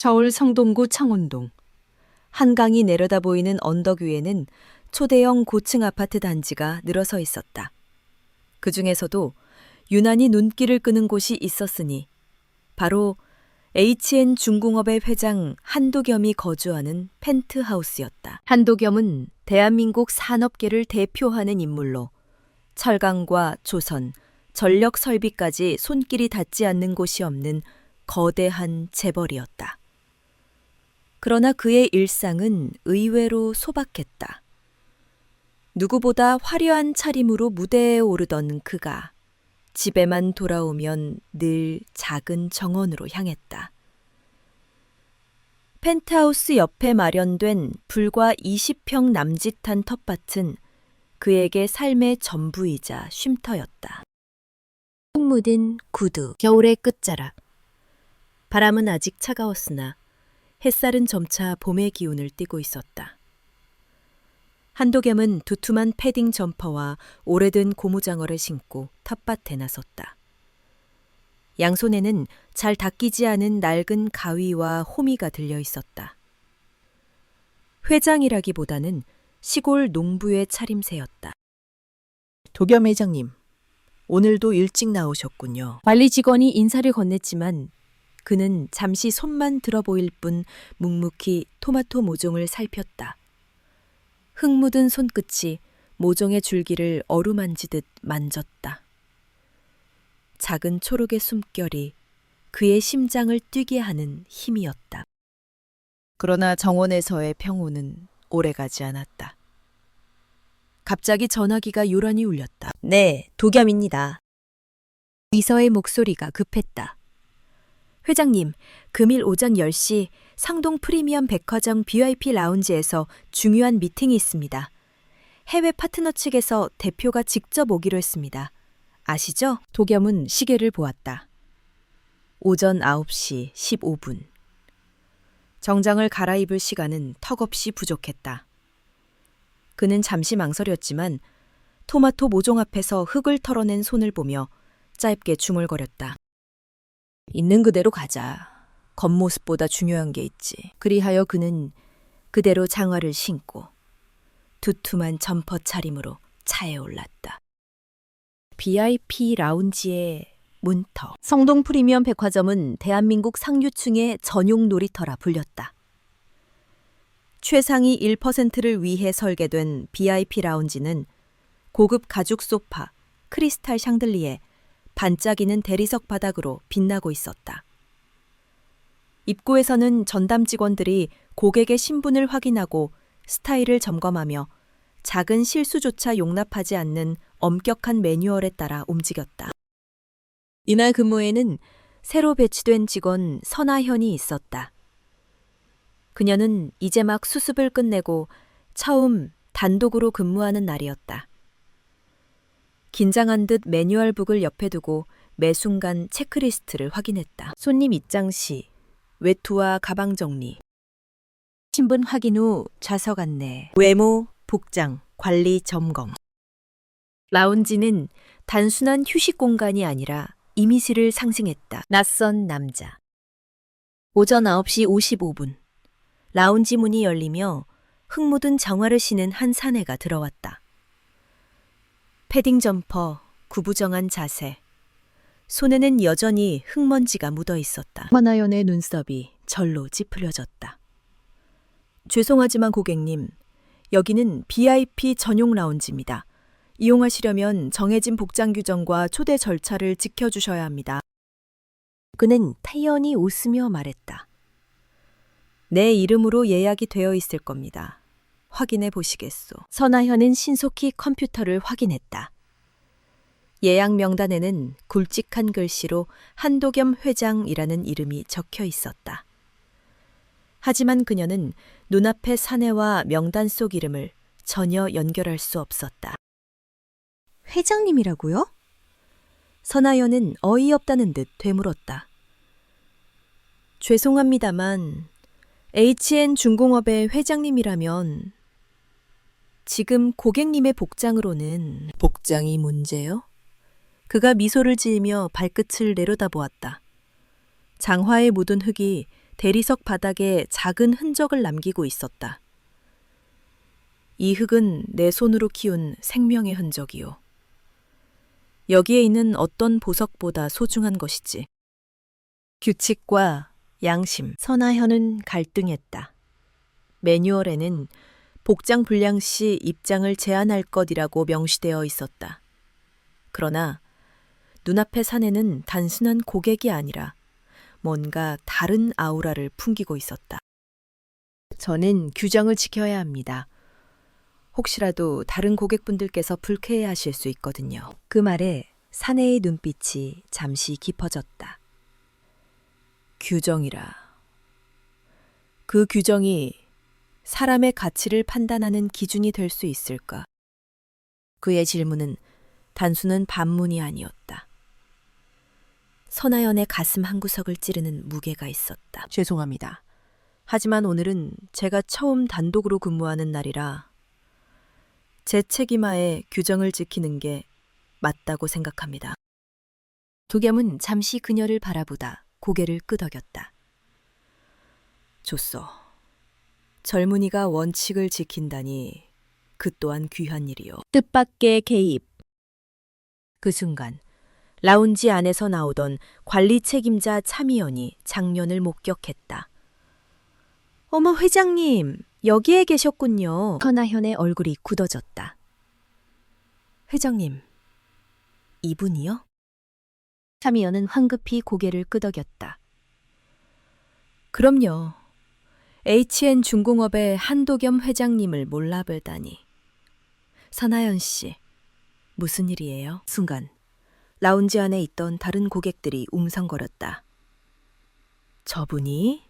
서울 성동구 창원동. 한강이 내려다 보이는 언덕 위에는 초대형 고층 아파트 단지가 늘어서 있었다. 그 중에서도 유난히 눈길을 끄는 곳이 있었으니 바로 HN 중공업의 회장 한도겸이 거주하는 펜트하우스였다. 한도겸은 대한민국 산업계를 대표하는 인물로 철강과 조선, 전력 설비까지 손길이 닿지 않는 곳이 없는 거대한 재벌이었다. 그러나 그의 일상은 의외로 소박했다. 누구보다 화려한 차림으로 무대에 오르던 그가 집에만 돌아오면 늘 작은 정원으로 향했다. 펜트하우스 옆에 마련된 불과 20평 남짓한 텃밭은 그에게 삶의 전부이자 쉼터였다. 흙 묻은 구두, 겨울의 끝자락. 바람은 아직 차가웠으나 햇살은 점차 봄의 기운을 띠고 있었다. 한도겸은 두툼한 패딩 점퍼와 오래된 고무장어를 신고 텃밭에 나섰다. 양손에는 잘 닦이지 않은 낡은 가위와 호미가 들려 있었다. 회장이라기보다는 시골 농부의 차림새였다. 도겸 회장님, 오늘도 일찍 나오셨군요. 관리 직원이 인사를 건넸지만 그는 잠시 손만 들어 보일 뿐 묵묵히 토마토 모종을 살폈다. 흙 묻은 손끝이 모종의 줄기를 어루만지듯 만졌다. 작은 초록의 숨결이 그의 심장을 뛰게 하는 힘이었다. 그러나 정원에서의 평온은 오래가지 않았다. 갑자기 전화기가 요란히 울렸다. 네, 도겸입니다. 미서의 목소리가 급했다. 회장님, 금일 오전 10시 상동 프리미엄 백화점 VIP 라운지에서 중요한 미팅이 있습니다. 해외 파트너 측에서 대표가 직접 오기로 했습니다. 아시죠? 도겸은 시계를 보았다. 오전 9시 15분. 정장을 갈아입을 시간은 턱없이 부족했다. 그는 잠시 망설였지만 토마토 모종 앞에서 흙을 털어낸 손을 보며 짧게 중얼거렸다. 있는 그대로 가자. 겉모습보다 중요한 게 있지. 그리하여 그는 그대로 장화를 신고 두툼한 점퍼 차림으로 차에 올랐다. VIP 라운지의 문터. 성동 프리미엄 백화점은 대한민국 상류층의 전용 놀이터라 불렸다. 최상위 1%를 위해 설계된 VIP 라운지는 고급 가죽 소파, 크리스탈 샹들리에, 반짝이는 대리석 바닥으로 빛나고 있었다. 입구에서는 전담 직원들이 고객의 신분을 확인하고 스타일을 점검하며 작은 실수조차 용납하지 않는 엄격한 매뉴얼에 따라 움직였다. 이날 근무에는 새로 배치된 직원 선아현이 있었다. 그녀는 이제 막 수습을 끝내고 처음 단독으로 근무하는 날이었다. 긴장한 듯 매뉴얼북을 옆에 두고 매 순간 체크리스트를 확인했다. 손님 입장 시 외투와 가방 정리, 신분 확인 후 좌석 안내, 외모, 복장, 관리 점검. 라운지는 단순한 휴식 공간이 아니라 이미지를 상징했다. 낯선 남자. 오전 9시 55분. 라운지 문이 열리며 흙 묻은 장화를 신은 한 사내가 들어왔다. 패딩 점퍼, 구부정한 자세. 손에는 여전히 흙먼지가 묻어 있었다. 만화연의 눈썹이 절로 찌푸려졌다. 죄송하지만 고객님, 여기는 VIP 전용 라운지입니다. 이용하시려면 정해진 복장 규정과 초대 절차를 지켜주셔야 합니다. 그는 태연히 웃으며 말했다. 내 이름으로 예약이 되어 있을 겁니다. 확인해 보시겠소. 선아현은 신속히 컴퓨터를 확인했다. 예약 명단에는 굵직한 글씨로 한도겸 회장이라는 이름이 적혀 있었다. 하지만 그녀는 눈앞의 사내와 명단 속 이름을 전혀 연결할 수 없었다. 회장님이라고요? 선아연은 어이없다는 듯 되물었다. 죄송합니다만 HN 중공업의 회장님이라면 지금 고객님의 복장으로는 복장이 문제요? 그가 미소를 지으며 발끝을 내려다보았다. 장화에 묻은 흙이 대리석 바닥에 작은 흔적을 남기고 있었다. 이 흙은 내 손으로 키운 생명의 흔적이요. 여기에 있는 어떤 보석보다 소중한 것이지. 규칙과 양심. 선아현은 갈등했다. 매뉴얼에는 복장 불량 시 입장을 제한할 것이라고 명시되어 있었다. 그러나 눈앞의 사내는 단순한 고객이 아니라 뭔가 다른 아우라를 풍기고 있었다. 저는 규정을 지켜야 합니다. 혹시라도 다른 고객분들께서 불쾌해하실 수 있거든요. 그 말에 사내의 눈빛이 잠시 깊어졌다. 규정이라. 그 규정이 사람의 가치를 판단하는 기준이 될 수 있을까? 그의 질문은 단순한 반문이 아니었다. 선아연의 가슴 한구석을 찌르는 무게가 있었다. 죄송합니다. 하지만 오늘은 제가 처음 단독으로 근무하는 날이라 제 책임하에 규정을 지키는 게 맞다고 생각합니다. 도겸은 잠시 그녀를 바라보다 고개를 끄덕였다. 좋소. 젊은이가 원칙을 지킨다니 그 또한 귀한 일이요. 뜻밖의 개입. 그 순간 라운지 안에서 나오던 관리 책임자 차미연이 장면을 목격했다. 어머 회장님, 여기에 계셨군요. 선아현의 얼굴이 굳어졌다. 회장님, 이분이요? 차미연은 황급히 고개를 끄덕였다. 그럼요. HN 중공업의 한도겸 회장님을 몰라보다니. 선아연 씨, 무슨 일이에요? 순간 라운지 안에 있던 다른 고객들이 웅성거렸다. 저분이?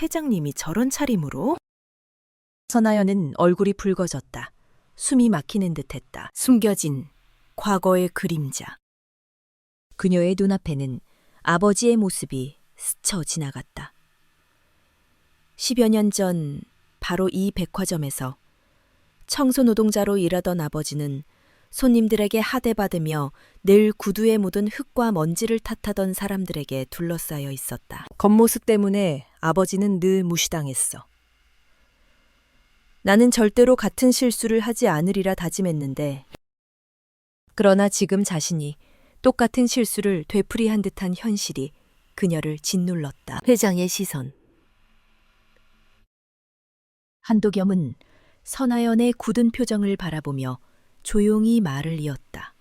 회장님이 저런 차림으로? 선아연은 얼굴이 붉어졌다. 숨이 막히는 듯했다. 숨겨진 과거의 그림자. 그녀의 눈앞에는 아버지의 모습이 스쳐 지나갔다. 10여 년 전 바로 이 백화점에서 청소 노동자로 일하던 아버지는 손님들에게 하대받으며 늘 구두에 묻은 흙과 먼지를 탓하던 사람들에게 둘러싸여 있었다. 겉모습 때문에 아버지는 늘 무시당했어. 나는 절대로 같은 실수를 하지 않으리라 다짐했는데 그러나 지금 자신이 똑같은 실수를 되풀이한 듯한 현실이 그녀를 짓눌렀다. 회장의 시선. 한도겸은 선아연의 굳은 표정을 바라보며 조용히 말을 이었다.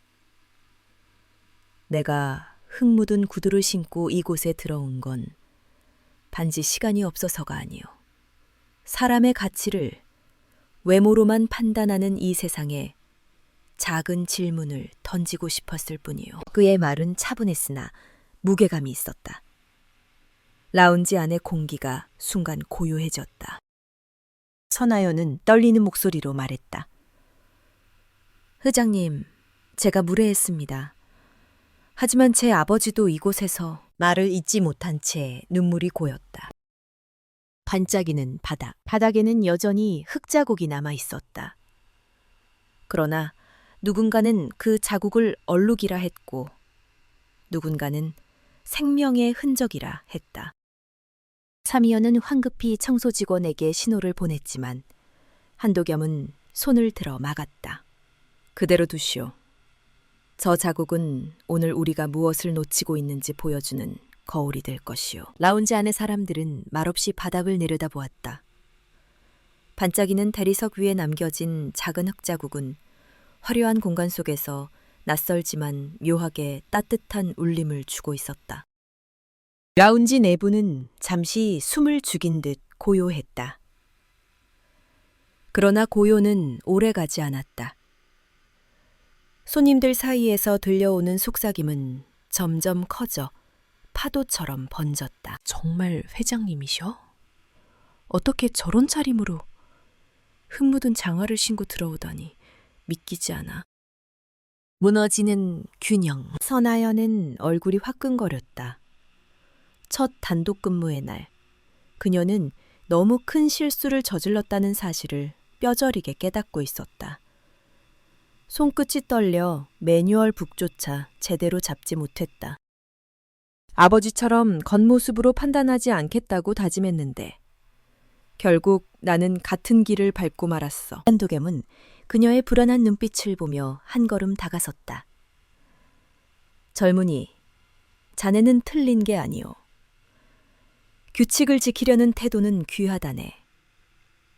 내가 흙 묻은 구두를 신고 이곳에 들어온 건 단지 시간이 없어서가 아니요. 사람의 가치를 외모로만 판단하는 이 세상에 작은 질문을 던지고 싶었을 뿐이요. 그의 말은 차분했으나 무게감이 있었다. 라운지 안의 공기가 순간 고요해졌다. 선아연은 떨리는 목소리로 말했다. 회장님, 제가 무례했습니다. 하지만 제 아버지도 이곳에서 말을 잇지 못한 채 눈물이 고였다. 반짝이는 바닥. 바닥에는 여전히 흙자국이 남아 있었다. 그러나 누군가는 그 자국을 얼룩이라 했고 누군가는 생명의 흔적이라 했다. 차미연은 황급히 청소 직원에게 신호를 보냈지만 한도겸은 손을 들어 막았다. 그대로 두시오. 저 자국은 오늘 우리가 무엇을 놓치고 있는지 보여주는 거울이 될 것이오. 라운지 안의 사람들은 말없이 바닥을 내려다보았다. 반짝이는 대리석 위에 남겨진 작은 흙자국은 화려한 공간 속에서 낯설지만 묘하게 따뜻한 울림을 주고 있었다. 라운지 내부는 잠시 숨을 죽인 듯 고요했다. 그러나 고요는 오래가지 않았다. 손님들 사이에서 들려오는 속삭임은 점점 커져 파도처럼 번졌다. 정말 회장님이셔? 어떻게 저런 차림으로 흙 묻은 장화를 신고 들어오다니 믿기지 않아. 무너지는 균형. 선아연은 얼굴이 화끈거렸다. 첫 단독 근무의 날, 그녀는 너무 큰 실수를 저질렀다는 사실을 뼈저리게 깨닫고 있었다. 손끝이 떨려 매뉴얼 북조차 제대로 잡지 못했다. 아버지처럼 겉모습으로 판단하지 않겠다고 다짐했는데 결국 나는 같은 길을 밟고 말았어. 한도겸은 그녀의 불안한 눈빛을 보며 한 걸음 다가섰다. 젊은이, 자네는 틀린 게 아니오. 규칙을 지키려는 태도는 귀하다네.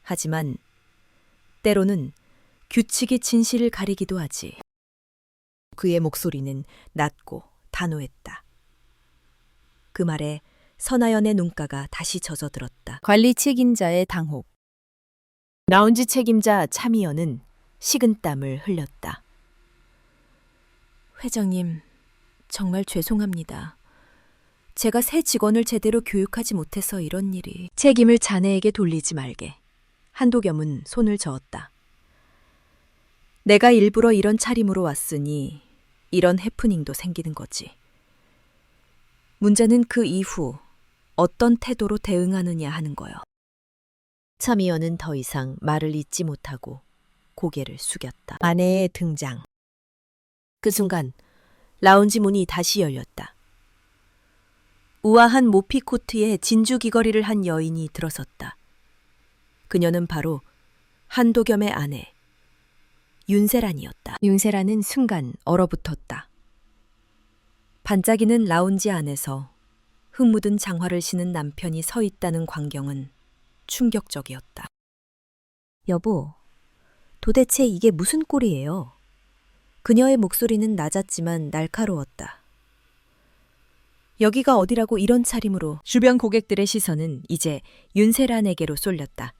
하지만 때로는 규칙이 진실을 가리기도 하지. 그의 목소리는 낮고 단호했다. 그 말에 선하연의 눈가가 다시 젖어들었다. 관리 책임자의 당혹. 라운지 책임자 차미연은 식은땀을 흘렸다. 회장님, 정말 죄송합니다. 제가 새 직원을 제대로 교육하지 못해서 이런 일이. 책임을 자네에게 돌리지 말게. 한도겸은 손을 저었다. 내가 일부러 이런 차림으로 왔으니 이런 해프닝도 생기는 거지. 문제는 그 이후 어떤 태도로 대응하느냐 하는 거요. 차미연은 더 이상 말을 잇지 못하고 고개를 숙였다. 아내의 등장. 그 순간 라운지 문이 다시 열렸다. 우아한 모피 코트에 진주 귀걸이를 한 여인이 들어섰다. 그녀는 바로 한도겸의 아내 윤세란이었다. 윤세란은 순간 얼어붙었다. 반짝이는 라운지 안에서 흙 묻은 장화를 신은 남편이 서 있다는 광경은 충격적이었다. 여보, 도대체 이게 무슨 꼴이에요? 그녀의 목소리는 낮았지만 날카로웠다. 여기가 어디라고 이런 차림으로. 주변 고객들의 시선은 이제 윤세란에게로 쏠렸다.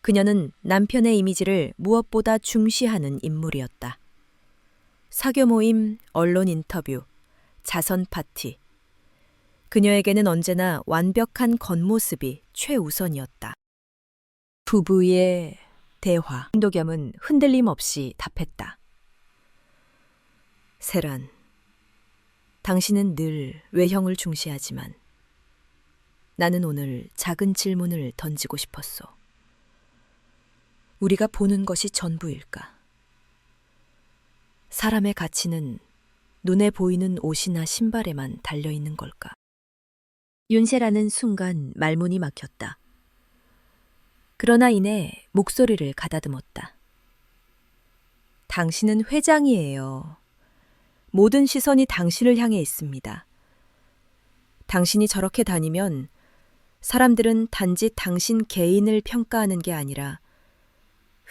그녀는 남편의 이미지를 무엇보다 중시하는 인물이었다. 사교 모임, 언론 인터뷰, 자선 파티. 그녀에게는 언제나 완벽한 겉모습이 최우선이었다. 부부의 대화. 한도겸은 흔들림 없이 답했다. 세란, 당신은 늘 외형을 중시하지만 나는 오늘 작은 질문을 던지고 싶었어. 우리가 보는 것이 전부일까? 사람의 가치는 눈에 보이는 옷이나 신발에만 달려있는 걸까? 윤세라는 순간 말문이 막혔다. 그러나 이내 목소리를 가다듬었다. 당신은 회장이에요. 모든 시선이 당신을 향해 있습니다. 당신이 저렇게 다니면 사람들은 단지 당신 개인을 평가하는 게 아니라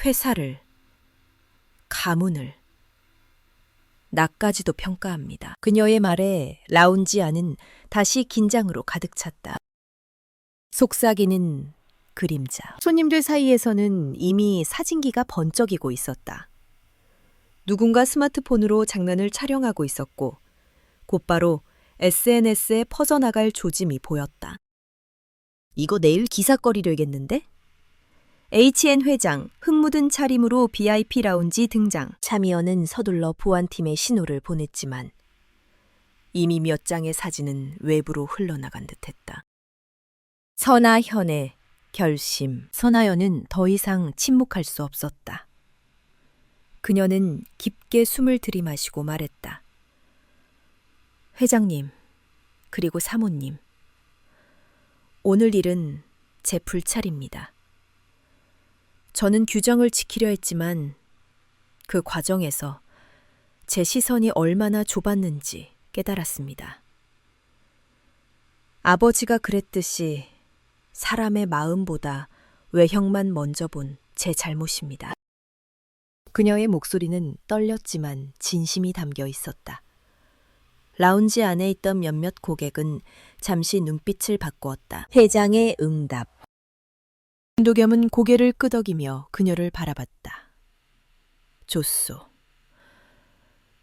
회사를, 가문을, 나까지도 평가합니다. 그녀의 말에 라운지 안은 다시 긴장으로 가득 찼다. 속삭이는 그림자. 손님들 사이에서는 이미 사진기가 번쩍이고 있었다. 누군가 스마트폰으로 장난을 촬영하고 있었고 곧바로 SNS에 퍼져나갈 조짐이 보였다. 이거 내일 기사거리 되겠는데? HN 회장, 흙 묻은 차림으로 VIP 라운지 등장. 차미연은 서둘러 보안팀에 신호를 보냈지만 이미 몇 장의 사진은 외부로 흘러나간 듯했다. 선하현의 결심. 선하현은 더 이상 침묵할 수 없었다. 그녀는 깊게 숨을 들이마시고 말했다. 회장님, 그리고 사모님. 오늘 일은 제 불찰입니다. 저는 규정을 지키려 했지만 그 과정에서 제 시선이 얼마나 좁았는지 깨달았습니다. 아버지가 그랬듯이 사람의 마음보다 외형만 먼저 본 제 잘못입니다. 그녀의 목소리는 떨렸지만 진심이 담겨 있었다. 라운지 안에 있던 몇몇 고객은 잠시 눈빛을 바꾸었다. 회장의 응답. 한도겸은 고개를 끄덕이며 그녀를 바라봤다. 좋소.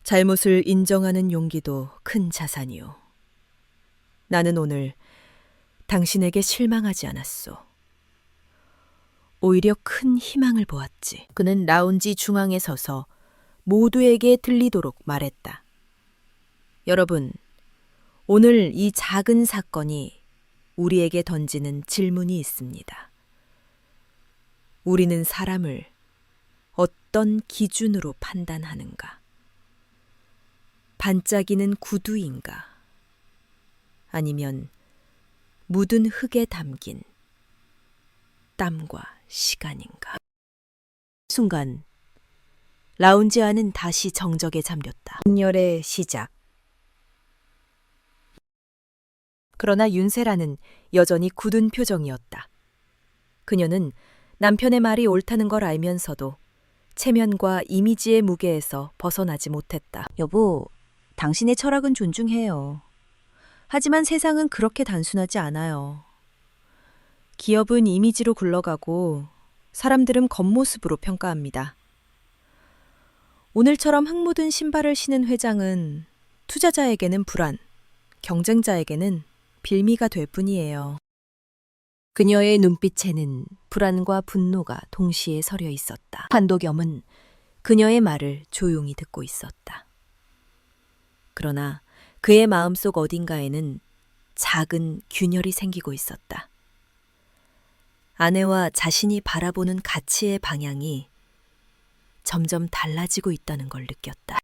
잘못을 인정하는 용기도 큰 자산이오. 나는 오늘 당신에게 실망하지 않았소. 오히려 큰 희망을 보았지. 그는 라운지 중앙에 서서 모두에게 들리도록 말했다. 여러분, 오늘 이 작은 사건이 우리에게 던지는 질문이 있습니다. 우리는 사람을 어떤 기준으로 판단하는가? 반짝이는 구두인가? 아니면 묻은 흙에 담긴 땀과 시간인가. 순간 라운지 안은 다시 정적에 잠겼다. 분열의 시작. 그러나 윤세라는 여전히 굳은 표정이었다. 그녀는 남편의 말이 옳다는 걸 알면서도 체면과 이미지의 무게에서 벗어나지 못했다. 여보, 당신의 철학은 존중해요. 하지만 세상은 그렇게 단순하지 않아요. 기업은 이미지로 굴러가고 사람들은 겉모습으로 평가합니다. 오늘처럼 흙 묻은 신발을 신은 회장은 투자자에게는 불안, 경쟁자에게는 빌미가 될 뿐이에요. 그녀의 눈빛에는 불안과 분노가 동시에 서려 있었다. 한도겸은 그녀의 말을 조용히 듣고 있었다. 그러나 그의 마음속 어딘가에는 작은 균열이 생기고 있었다. 아내와 자신이 바라보는 가치의 방향이 점점 달라지고 있다는 걸 느꼈다.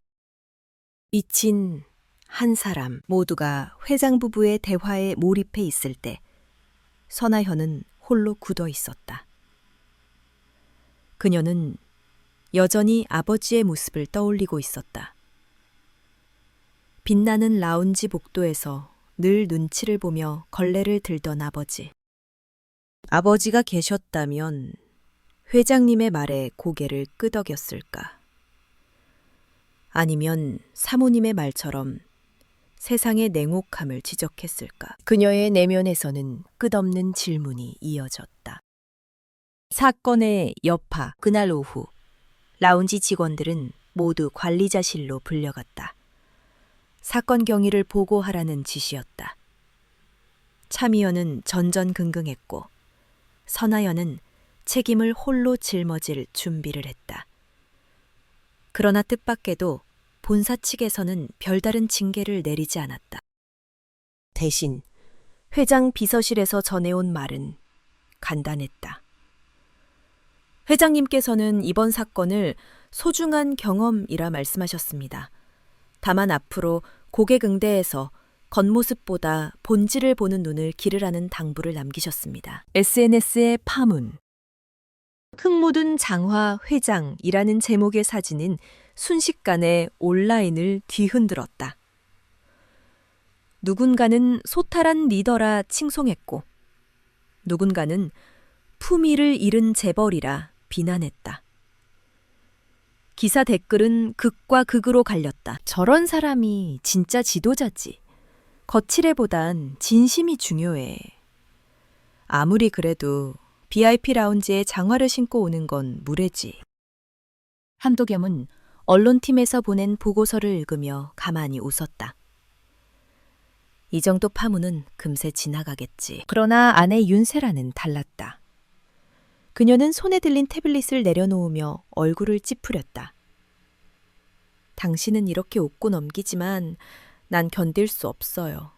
미친 한 사람 모두가 회장 부부의 대화에 몰입해 있을 때 선아현은 홀로 굳어 있었다. 그녀는 여전히 아버지의 모습을 떠올리고 있었다. 빛나는 라운지 복도에서 늘 눈치를 보며 걸레를 들던 아버지. 아버지가 계셨다면 회장님의 말에 고개를 끄덕였을까? 아니면 사모님의 말처럼 세상의 냉혹함을 지적했을까? 그녀의 내면에서는 끝없는 질문이 이어졌다. 사건의 여파, 그날 오후 라운지 직원들은 모두 관리자실로 불려갔다. 사건 경위를 보고하라는 지시였다. 차미연은 전전긍긍했고 선아연은 책임을 홀로 짊어질 준비를 했다. 그러나 뜻밖에도 본사 측에서는 별다른 징계를 내리지 않았다. 대신 회장 비서실에서 전해온 말은 간단했다. 회장님께서는 이번 사건을 소중한 경험이라 말씀하셨습니다. 다만 앞으로 고객 응대에서 겉모습보다 본질을 보는 눈을 기르라는 당부를 남기셨습니다. SNS의 파문. 흙 묻은 장화 회장이라는 제목의 사진은 순식간에 온라인을 뒤흔들었다. 누군가는 소탈한 리더라 칭송했고 누군가는 품위를 잃은 재벌이라 비난했다. 기사 댓글은 극과 극으로 갈렸다. 저런 사람이 진짜 지도자지. 거칠애보단 진심이 중요해. 아무리 그래도 VIP 라운지에 장화를 신고 오는 건 무례지. 한도겸은 언론팀에서 보낸 보고서를 읽으며 가만히 웃었다. 이 정도 파문은 금세 지나가겠지. 그러나 아내 윤세라는 달랐다. 그녀는 손에 들린 태블릿을 내려놓으며 얼굴을 찌푸렸다. 당신은 이렇게 웃고 넘기지만 난 견딜 수 없어요.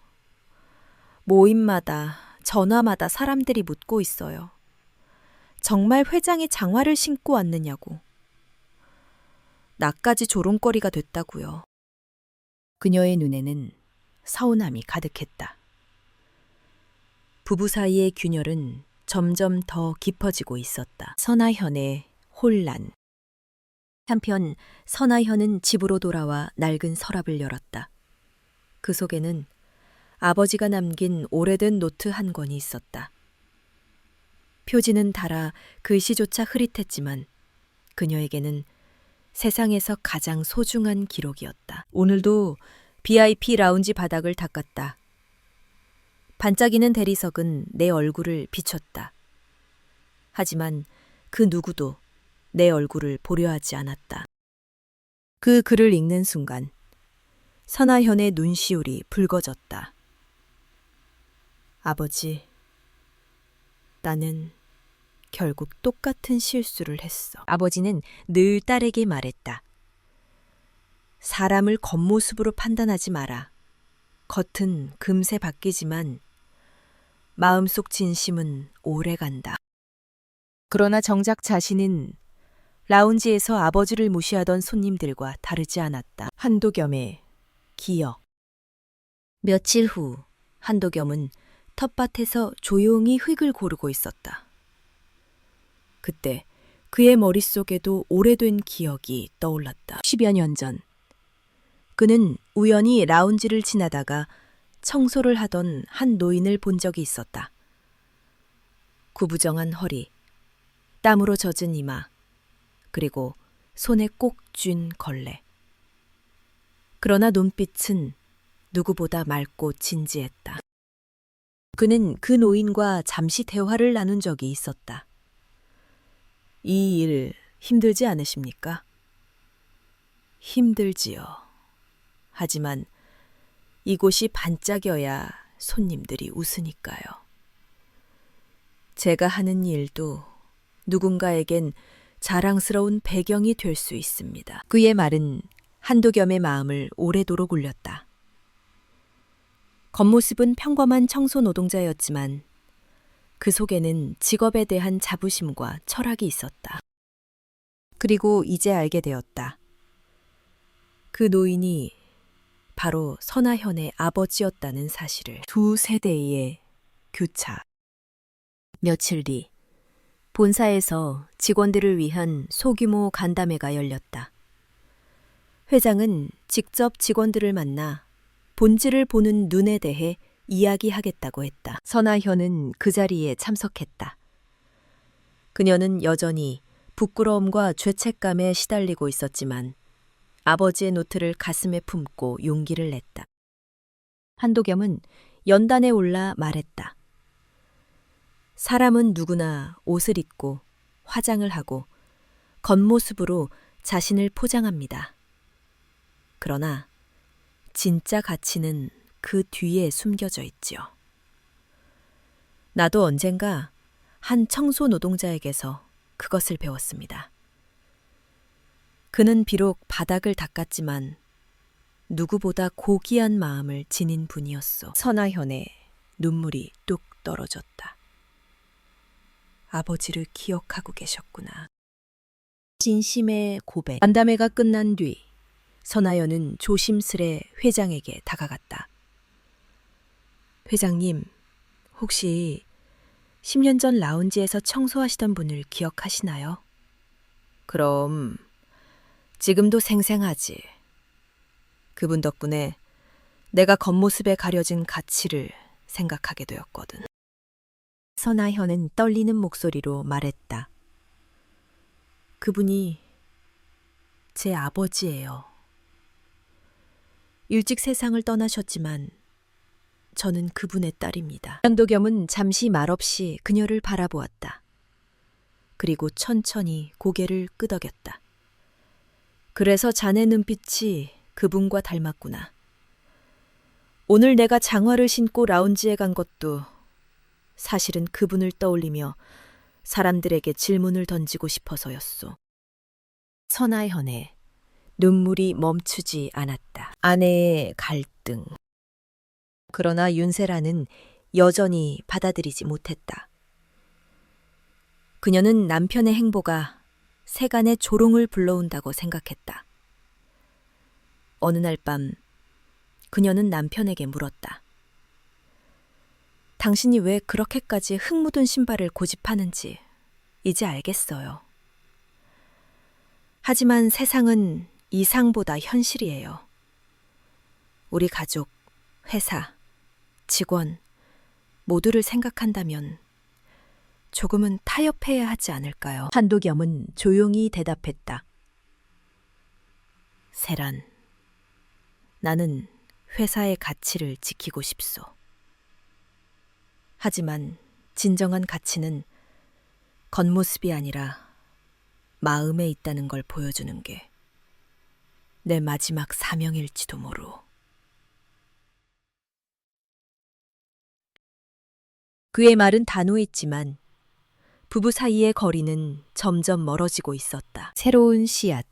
모임마다 전화마다 사람들이 묻고 있어요. 정말 회장이 장화를 신고 왔느냐고. 나까지 조롱거리가 됐다고요. 그녀의 눈에는 서운함이 가득했다. 부부 사이의 균열은 점점 더 깊어지고 있었다. 선아현의 혼란. 한편 선아현은 집으로 돌아와 낡은 서랍을 열었다. 그 속에는 아버지가 남긴 오래된 노트 한 권이 있었다. 표지는 닳아 글씨조차 흐릿했지만 그녀에게는 세상에서 가장 소중한 기록이었다. 오늘도 VIP 라운지 바닥을 닦았다. 반짝이는 대리석은 내 얼굴을 비췄다. 하지만 그 누구도 내 얼굴을 보려 하지 않았다. 그 글을 읽는 순간 선아현의 눈시울이 붉어졌다. 아버지, 나는 결국 똑같은 실수를 했어. 아버지는 늘 딸에게 말했다. 사람을 겉모습으로 판단하지 마라. 겉은 금세 바뀌지만 마음속 진심은 오래 간다. 그러나 정작 자신은 라운지에서 아버지를 무시하던 손님들과 다르지 않았다. 한도겸의 기억. 며칠 후 한도겸은 텃밭에서 조용히 흙을 고르고 있었다. 그때 그의 머릿속에도 오래된 기억이 떠올랐다. 10여 년 전, 그는 우연히 라운지를 지나다가 청소를 하던 한 노인을 본 적이 있었다. 구부정한 허리, 땀으로 젖은 이마, 그리고 손에 꼭 쥔 걸레. 그러나 눈빛은 누구보다 맑고 진지했다. 그는 그 노인과 잠시 대화를 나눈 적이 있었다. 이 일 힘들지 않으십니까? 힘들지요. 하지만 이곳이 반짝여야 손님들이 웃으니까요. 제가 하는 일도 누군가에겐 자랑스러운 배경이 될 수 있습니다. 그의 말은 한도겸의 마음을 오래도록 울렸다. 겉모습은 평범한 청소 노동자였지만 그 속에는 직업에 대한 자부심과 철학이 있었다. 그리고 이제 알게 되었다. 그 노인이 바로 선아현의 아버지였다는 사실을. 두 세대의 교차. 며칠 뒤 본사에서 직원들을 위한 소규모 간담회가 열렸다. 회장은 직접 직원들을 만나 본질을 보는 눈에 대해 이야기하겠다고 했다. 선아현은 그 자리에 참석했다. 그녀는 여전히 부끄러움과 죄책감에 시달리고 있었지만 아버지의 노트를 가슴에 품고 용기를 냈다. 한도겸은 연단에 올라 말했다. 사람은 누구나 옷을 입고 화장을 하고 겉모습으로 자신을 포장합니다. 그러나 진짜 가치는 그 뒤에 숨겨져 있지요. 나도 언젠가 한 청소 노동자에게서 그것을 배웠습니다. 그는 비록 바닥을 닦았지만 누구보다 고귀한 마음을 지닌 분이었소. 선아현의 눈물이 뚝 떨어졌다. 아버지를 기억하고 계셨구나. 진심의 고백. 간담회가 끝난 뒤 선아연은 조심스레 회장에게 다가갔다. 회장님, 혹시 10년 전 라운지에서 청소하시던 분을 기억하시나요? 그럼 지금도 생생하지. 그분 덕분에 내가 겉모습에 가려진 가치를 생각하게 되었거든. 선아현은 떨리는 목소리로 말했다. 그분이 제 아버지예요. 일찍 세상을 떠나셨지만 저는 그분의 딸입니다. 한도겸은 잠시 말없이 그녀를 바라보았다. 그리고 천천히 고개를 끄덕였다. 그래서 자네 눈빛이 그분과 닮았구나. 오늘 내가 장화를 신고 라운지에 간 것도 사실은 그분을 떠올리며 사람들에게 질문을 던지고 싶어서였소. 선아현의 눈물이 멈추지 않았다. 아내의 갈등. 그러나 윤세라는 여전히 받아들이지 못했다. 그녀는 남편의 행보가 세간의 조롱을 불러온다고 생각했다. 어느 날 밤 그녀는 남편에게 물었다. 당신이 왜 그렇게까지 흙 묻은 신발을 고집하는지 이제 알겠어요. 하지만 세상은 이상보다 현실이에요. 우리 가족, 회사, 직원 모두를 생각한다면 조금은 타협해야 하지 않을까요? 한도겸은 조용히 대답했다. 세란, 나는 회사의 가치를 지키고 싶소. 하지만 진정한 가치는 겉모습이 아니라 마음에 있다는 걸 보여주는 게 내 마지막 사명일지도 모르오. 그의 말은 단호했지만 부부 사이의 거리는 점점 멀어지고 있었다. 새로운 씨앗.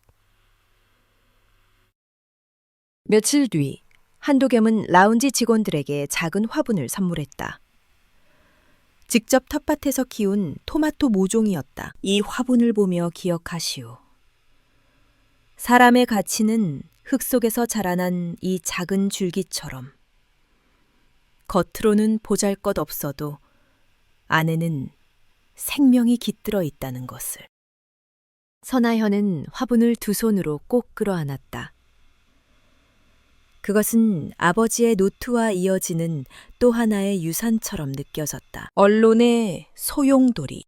며칠 뒤 한도겸은 라운지 직원들에게 작은 화분을 선물했다. 직접 텃밭에서 키운 토마토 모종이었다. 이 화분을 보며 기억하시오. 사람의 가치는 흙 속에서 자라난 이 작은 줄기처럼 겉으로는 보잘것없어도 안에는 생명이 깃들어 있다는 것을. 선아현은 화분을 두 손으로 꼭 끌어안았다. 그것은 아버지의 노트와 이어지는 또 하나의 유산처럼 느껴졌다. 언론의 소용돌이.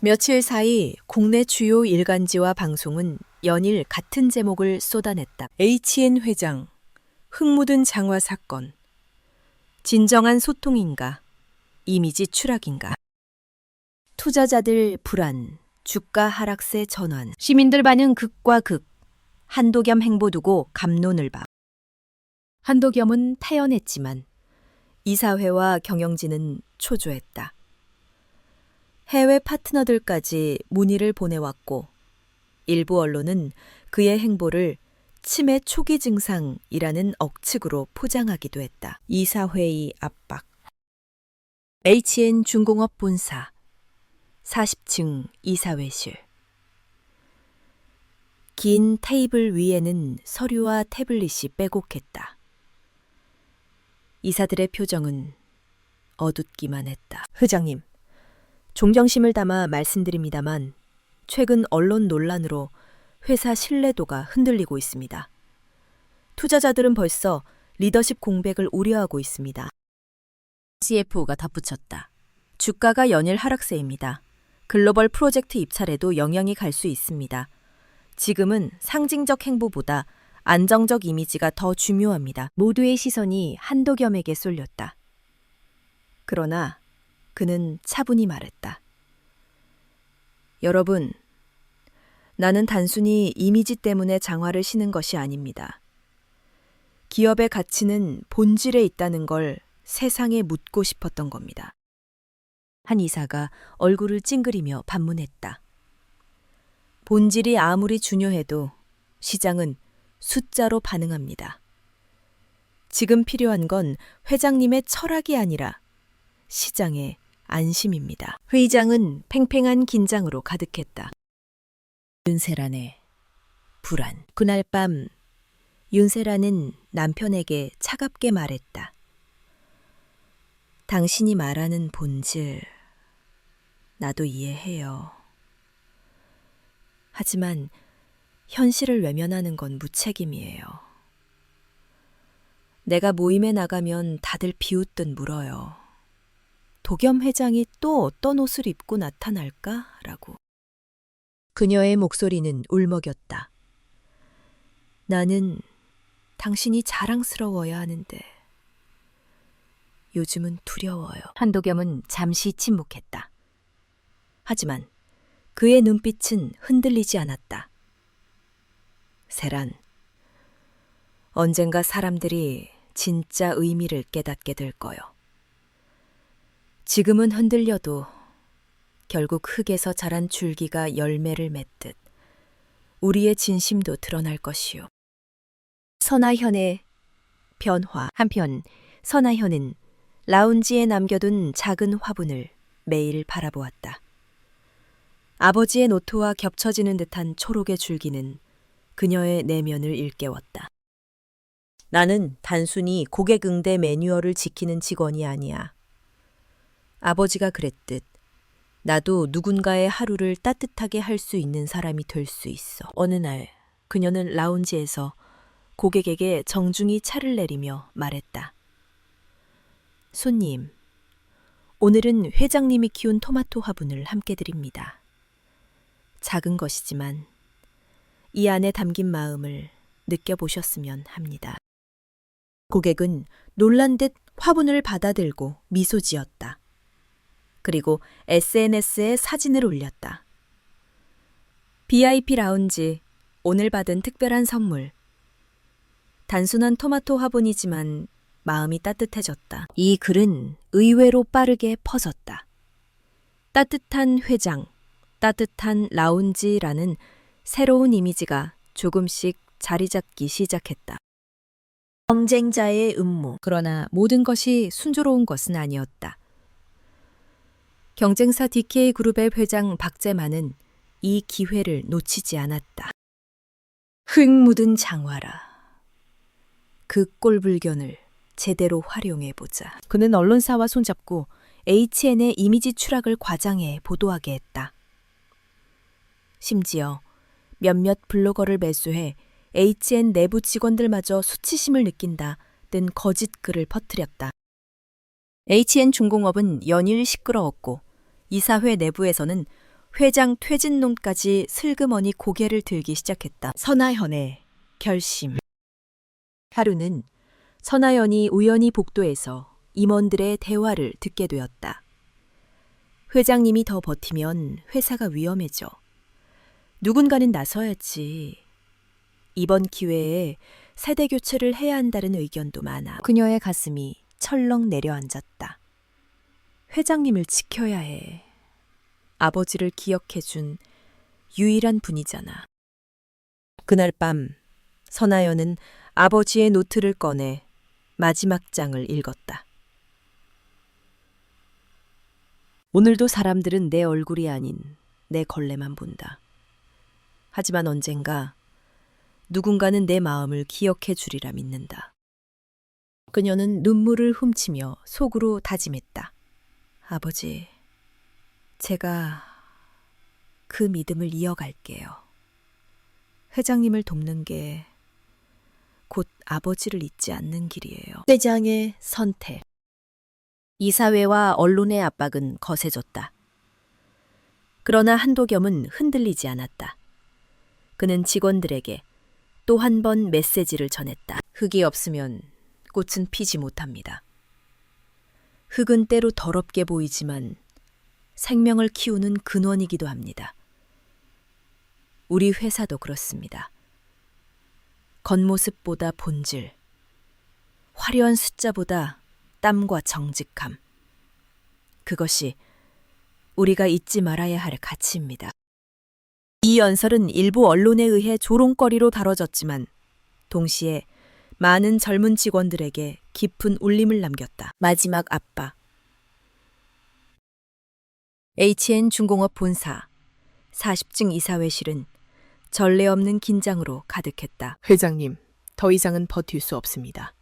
며칠 사이 국내 주요 일간지와 방송은 연일 같은 제목을 쏟아냈다. HN 회장, 흙 묻은 장화 사건. 진정한 소통인가? 이미지 추락인가? 투자자들 불안, 주가 하락세 전환. 시민들 반응 극과 극. 한도겸 행보 두고 갑론을 박. 한도겸은 타연했지만 이사회와 경영진은 초조했다. 해외 파트너들까지 문의를 보내왔고 일부 언론은 그의 행보를 치매 초기 증상이라는 억측으로 포장하기도 했다. 이사회의 압박. HN 중공업 본사 40층 이사회실. 긴 테이블 위에는 서류와 태블릿이 빼곡했다. 이사들의 표정은 어둡기만 했다. 회장님, 존경심을 담아 말씀드립니다만 최근 언론 논란으로 회사 신뢰도가 흔들리고 있습니다. 투자자들은 벌써 리더십 공백을 우려하고 있습니다. CFO가 덧붙였다. 주가가 연일 하락세입니다. 글로벌 프로젝트 입찰에도 영향이 갈 수 있습니다. 지금은 상징적 행보보다 안정적 이미지가 더 중요합니다. 모두의 시선이 한도겸에게 쏠렸다. 그러나 그는 차분히 말했다. 여러분, 나는 단순히 이미지 때문에 장화를 신은 것이 아닙니다. 기업의 가치는 본질에 있다는 걸 세상에 묻고 싶었던 겁니다. 한 이사가 얼굴을 찡그리며 반문했다. 본질이 아무리 중요해도 시장은 숫자로 반응합니다. 지금 필요한 건 회장님의 철학이 아니라 시장의 안심입니다. 회의장은 팽팽한 긴장으로 가득했다. 윤세란의 불안. 그날 밤 윤세란은 남편에게 차갑게 말했다. 당신이 말하는 본질, 나도 이해해요. 하지만 현실을 외면하는 건 무책임이에요. 내가 모임에 나가면 다들 비웃듯 물어요. 도겸 회장이 또 어떤 옷을 입고 나타날까? 라고. 그녀의 목소리는 울먹였다. 나는 당신이 자랑스러워야 하는데 요즘은 두려워요. 한도겸은 잠시 침묵했다. 하지만 그의 눈빛은 흔들리지 않았다. 세란, 언젠가 사람들이 진짜 의미를 깨닫게 될 거요. 지금은 흔들려도 결국 흙에서 자란 줄기가 열매를 맺듯 우리의 진심도 드러날 것이요. 선아현의 변화. 한편 선아현은 라운지에 남겨둔 작은 화분을 매일 바라보았다. 아버지의 노트와 겹쳐지는 듯한 초록의 줄기는 그녀의 내면을 일깨웠다. 나는 단순히 고객 응대 매뉴얼을 지키는 직원이 아니야. 아버지가 그랬듯 나도 누군가의 하루를 따뜻하게 할 수 있는 사람이 될 수 있어. 어느 날 그녀는 라운지에서 고객에게 정중히 차를 내리며 말했다. 손님, 오늘은 회장님이 키운 토마토 화분을 함께 드립니다. 작은 것이지만 이 안에 담긴 마음을 느껴보셨으면 합니다. 고객은 놀란 듯 화분을 받아들고 미소 지었다. 그리고 SNS에 사진을 올렸다. VIP 라운지, 오늘 받은 특별한 선물. 단순한 토마토 화분이지만 마음이 따뜻해졌다. 이 글은 의외로 빠르게 퍼졌다. 따뜻한 회장, 따뜻한 라운지라는 새로운 이미지가 조금씩 자리 잡기 시작했다. 경쟁자의 음모. 그러나 모든 것이 순조로운 것은 아니었다. 경쟁사 DK그룹의 회장 박재만은 이 기회를 놓치지 않았다. 흙 묻은 장화라. 그 꼴불견을 제대로 활용해보자. 그는 언론사와 손잡고 HN의 이미지 추락을 과장해 보도하게 했다. 심지어 몇몇 블로거를 매수해 HN 내부 직원들마저 수치심을 느낀다 뜬 거짓 글을 퍼뜨렸다. HN 중공업은 연일 시끄러웠고 이사회 내부에서는 회장 퇴진론까지 슬그머니 고개를 들기 시작했다. 선하현의 결심. 하루는 선하연이 우연히 복도에서 임원들의 대화를 듣게 되었다. 회장님이 더 버티면 회사가 위험해져. 누군가는 나서야지. 이번 기회에 세대 교체를 해야 한다는 의견도 많아. 그녀의 가슴이 철렁 내려앉았다. 회장님을 지켜야 해. 아버지를 기억해준 유일한 분이잖아. 그날 밤 선하연은 아버지의 노트를 꺼내 마지막 장을 읽었다. 오늘도 사람들은 내 얼굴이 아닌 내 걸레만 본다. 하지만 언젠가 누군가는 내 마음을 기억해 주리라 믿는다. 그녀는 눈물을 훔치며 속으로 다짐했다. 아버지, 제가 그 믿음을 이어갈게요. 회장님을 돕는 게 곧 아버지를 잊지 않는 길이에요. 회장의 선택. 이사회와 언론의 압박은 거세졌다. 그러나 한도겸은 흔들리지 않았다. 그는 직원들에게 또 한 번 메시지를 전했다. 흙이 없으면 꽃은 피지 못합니다. 흙은 때로 더럽게 보이지만 생명을 키우는 근원이기도 합니다. 우리 회사도 그렇습니다. 겉모습보다 본질, 화려한 숫자보다 땀과 정직함. 그것이 우리가 잊지 말아야 할 가치입니다. 이 연설은 일부 언론에 의해 조롱거리로 다뤄졌지만 동시에 많은 젊은 직원들에게 깊은 울림을 남겼다. 마지막 아빠. HN 중공업 본사 40층 이사회실은 전례 없는 긴장으로 가득했다. 회장님, 더 이상은 버틸 수 없습니다.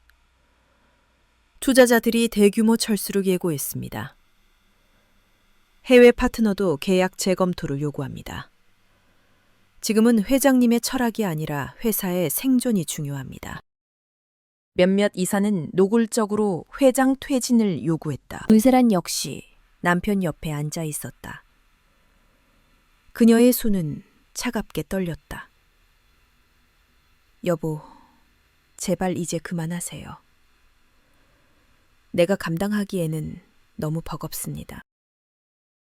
투자자들이 대규모 철수를 예고했습니다. 해외 파트너도 계약 재검토를 요구합니다. 지금은 회장님의 철학이 아니라 회사의 생존이 중요합니다. 몇몇 이사는 노골적으로 회장 퇴진을 요구했다. 은세란 역시 남편 옆에 앉아 있었다. 그녀의 손은 차갑게 떨렸다. 여보, 제발 이제 그만하세요. 내가 감당하기에는 너무 버겁습니다.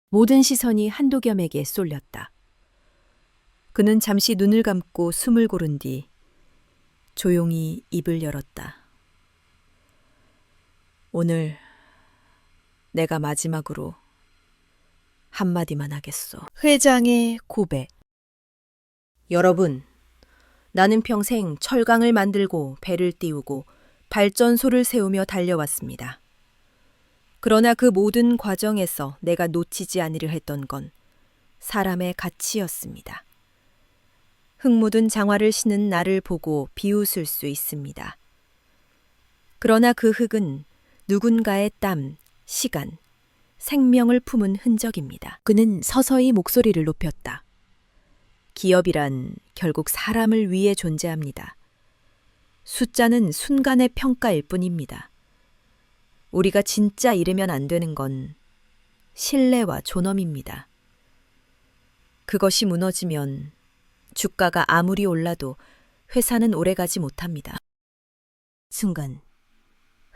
모든 시선이 한도겸에게 쏠렸다. 그는 잠시 눈을 감고 숨을 고른 뒤 조용히 입을 열었다. 오늘 내가 마지막으로 한마디만 하겠어. 회장의 고백. 여러분, 나는 평생 철강을 만들고 배를 띄우고 발전소를 세우며 달려왔습니다. 그러나 그 모든 과정에서 내가 놓치지 않으려 했던 건 사람의 가치였습니다. 흙 묻은 장화를 신은 나를 보고 비웃을 수 있습니다. 그러나 그 흙은 누군가의 땀, 시간, 생명을 품은 흔적입니다. 그는 서서히 목소리를 높였다. 기업이란 결국 사람을 위해 존재합니다. 숫자는 순간의 평가일 뿐입니다. 우리가 진짜 잃으면 안 되는 건 신뢰와 존엄입니다. 그것이 무너지면 주가가 아무리 올라도 회사는 오래가지 못합니다. 순간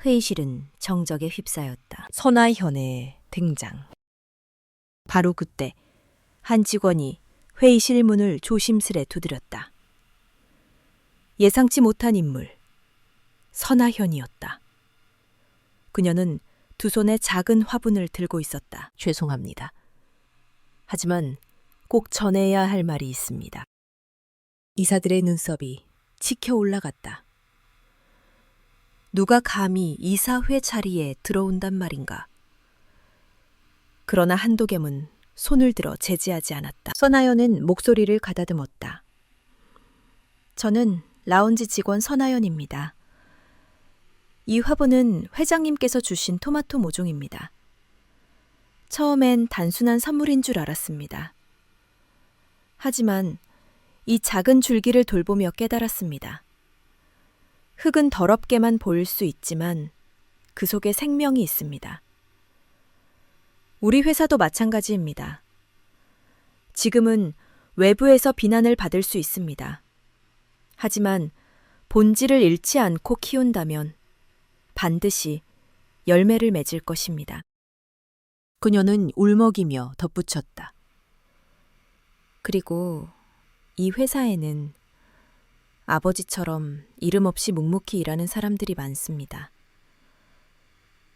회의실은 정적에 휩싸였다. 선하현의 등장. 바로 그때 한 직원이 회의실 문을 조심스레 두드렸다. 예상치 못한 인물, 선하현이었다. 그녀는 두 손에 작은 화분을 들고 있었다. 죄송합니다. 하지만 꼭 전해야 할 말이 있습니다. 이사들의 눈썹이 치켜 올라갔다. 누가 감히 이사회 자리에 들어온단 말인가. 그러나 한도겸은 손을 들어 제지하지 않았다. 선하연은 목소리를 가다듬었다. 저는 라운지 직원 선하연입니다. 이 화분은 회장님께서 주신 토마토 모종입니다. 처음엔 단순한 선물인 줄 알았습니다. 하지만 이 작은 줄기를 돌보며 깨달았습니다. 흙은 더럽게만 보일 수 있지만 그 속에 생명이 있습니다. 우리 회사도 마찬가지입니다. 지금은 외부에서 비난을 받을 수 있습니다. 하지만 본질을 잃지 않고 키운다면 반드시 열매를 맺을 것입니다. 그녀는 울먹이며 덧붙였다. 그리고 이 회사에는 아버지처럼 이름 없이 묵묵히 일하는 사람들이 많습니다.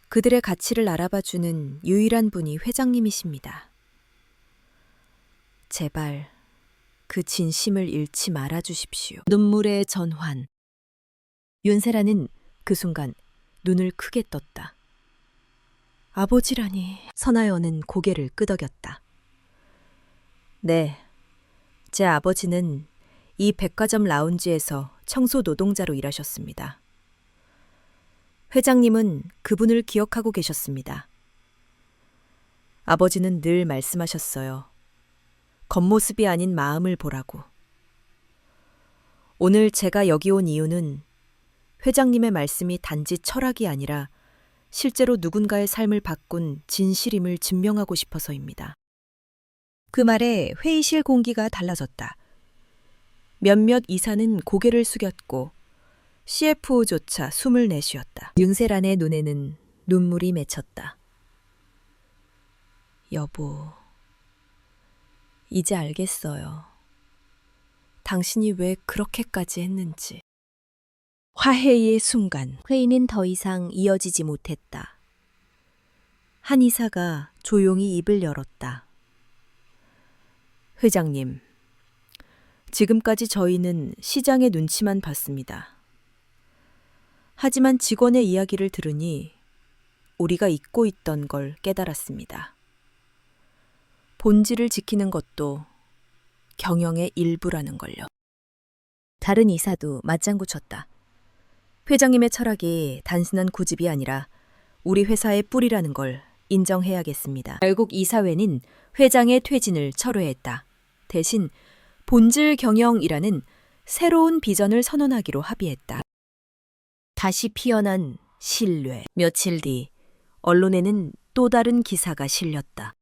그들의 가치를 알아봐주는 유일한 분이 회장님이십니다. 제발 그 진심을 잃지 말아 주십시오. 눈물의 전환. 윤세라는 그 순간 눈을 크게 떴다. 아버지라니. 선하연은 고개를 끄덕였다. 네, 제 아버지는 이 백화점 라운지에서 청소 노동자로 일하셨습니다. 회장님은 그분을 기억하고 계셨습니다. 아버지는 늘 말씀하셨어요. 겉모습이 아닌 마음을 보라고. 오늘 제가 여기 온 이유는 회장님의 말씀이 단지 철학이 아니라 실제로 누군가의 삶을 바꾼 진실임을 증명하고 싶어서입니다. 그 말에 회의실 공기가 달라졌다. 몇몇 이사는 고개를 숙였고 CFO조차 숨을 내쉬었다. 윤세란의 눈에는 눈물이 맺혔다. 여보, 이제 알겠어요. 당신이 왜 그렇게까지 했는지. 화해의 순간. 회의는 더 이상 이어지지 못했다. 한 이사가 조용히 입을 열었다. 회장님, 지금까지 저희는 시장의 눈치만 봤습니다. 하지만 직원의 이야기를 들으니 우리가 잊고 있던 걸 깨달았습니다. 본질을 지키는 것도 경영의 일부라는 걸요. 다른 이사도 맞장구 쳤다. 회장님의 철학이 단순한 고집이 아니라 우리 회사의 뿌리라는 걸 인정해야겠습니다. 결국 이사회는 회장의 퇴진을 철회했다. 대신 본질 경영이라는 새로운 비전을 선언하기로 합의했다. 다시 피어난 신뢰. 며칠 뒤 언론에는 또 다른 기사가 실렸다.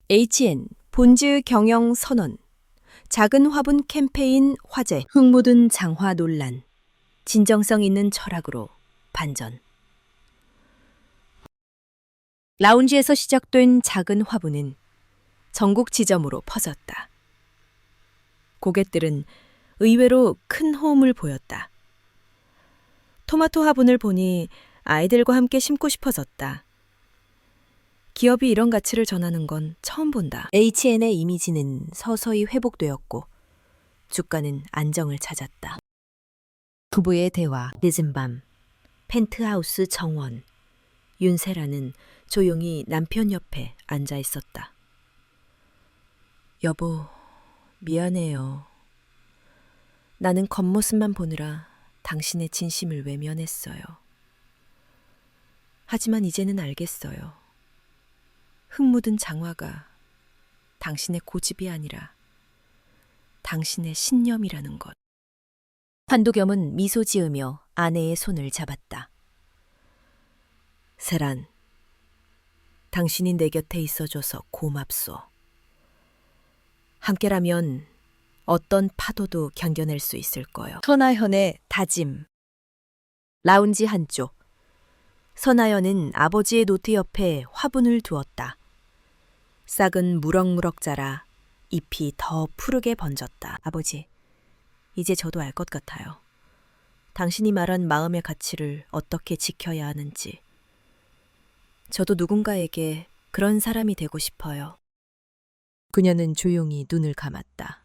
HN 본질 경영 선언. 작은 화분 캠페인 화제. 흙 묻은 장화 논란. 진정성 있는 철학으로 반전. 라운지에서 시작된 작은 화분은 전국 지점으로 퍼졌다. 고객들은 의외로 큰 호응을 보였다. 토마토 화분을 보니 아이들과 함께 심고 싶어졌다. 기업이 이런 가치를 전하는 건 처음 본다. HN의 이미지는 서서히 회복되었고 주가는 안정을 찾았다. 부부의 대화. 늦은 밤 펜트하우스 정원. 윤세라는 조용히 남편 옆에 앉아 있었다. 여보, 미안해요. 나는 겉모습만 보느라 당신의 진심을 외면했어요. 하지만 이제는 알겠어요. 흙 묻은 장화가 당신의 고집이 아니라 당신의 신념이라는 것. 한도겸은 미소 지으며 아내의 손을 잡았다. 세란, 당신이 내 곁에 있어줘서 고맙소. 함께라면 어떤 파도도 견뎌낼 수 있을 거요. 선하현의 다짐. 라운지 한쪽. 선하현은 아버지의 노트 옆에 화분을 두었다. 싹은 무럭무럭 자라 잎이 더 푸르게 번졌다. 아버지, 이제 저도 알 것 같아요. 당신이 말한 마음의 가치를 어떻게 지켜야 하는지. 저도 누군가에게 그런 사람이 되고 싶어요. 그녀는 조용히 눈을 감았다.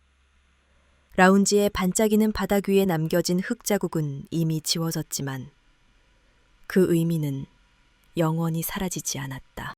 라운지의 반짝이는 바닥 위에 남겨진 흙 자국은 이미 지워졌지만 그 의미는 영원히 사라지지 않았다.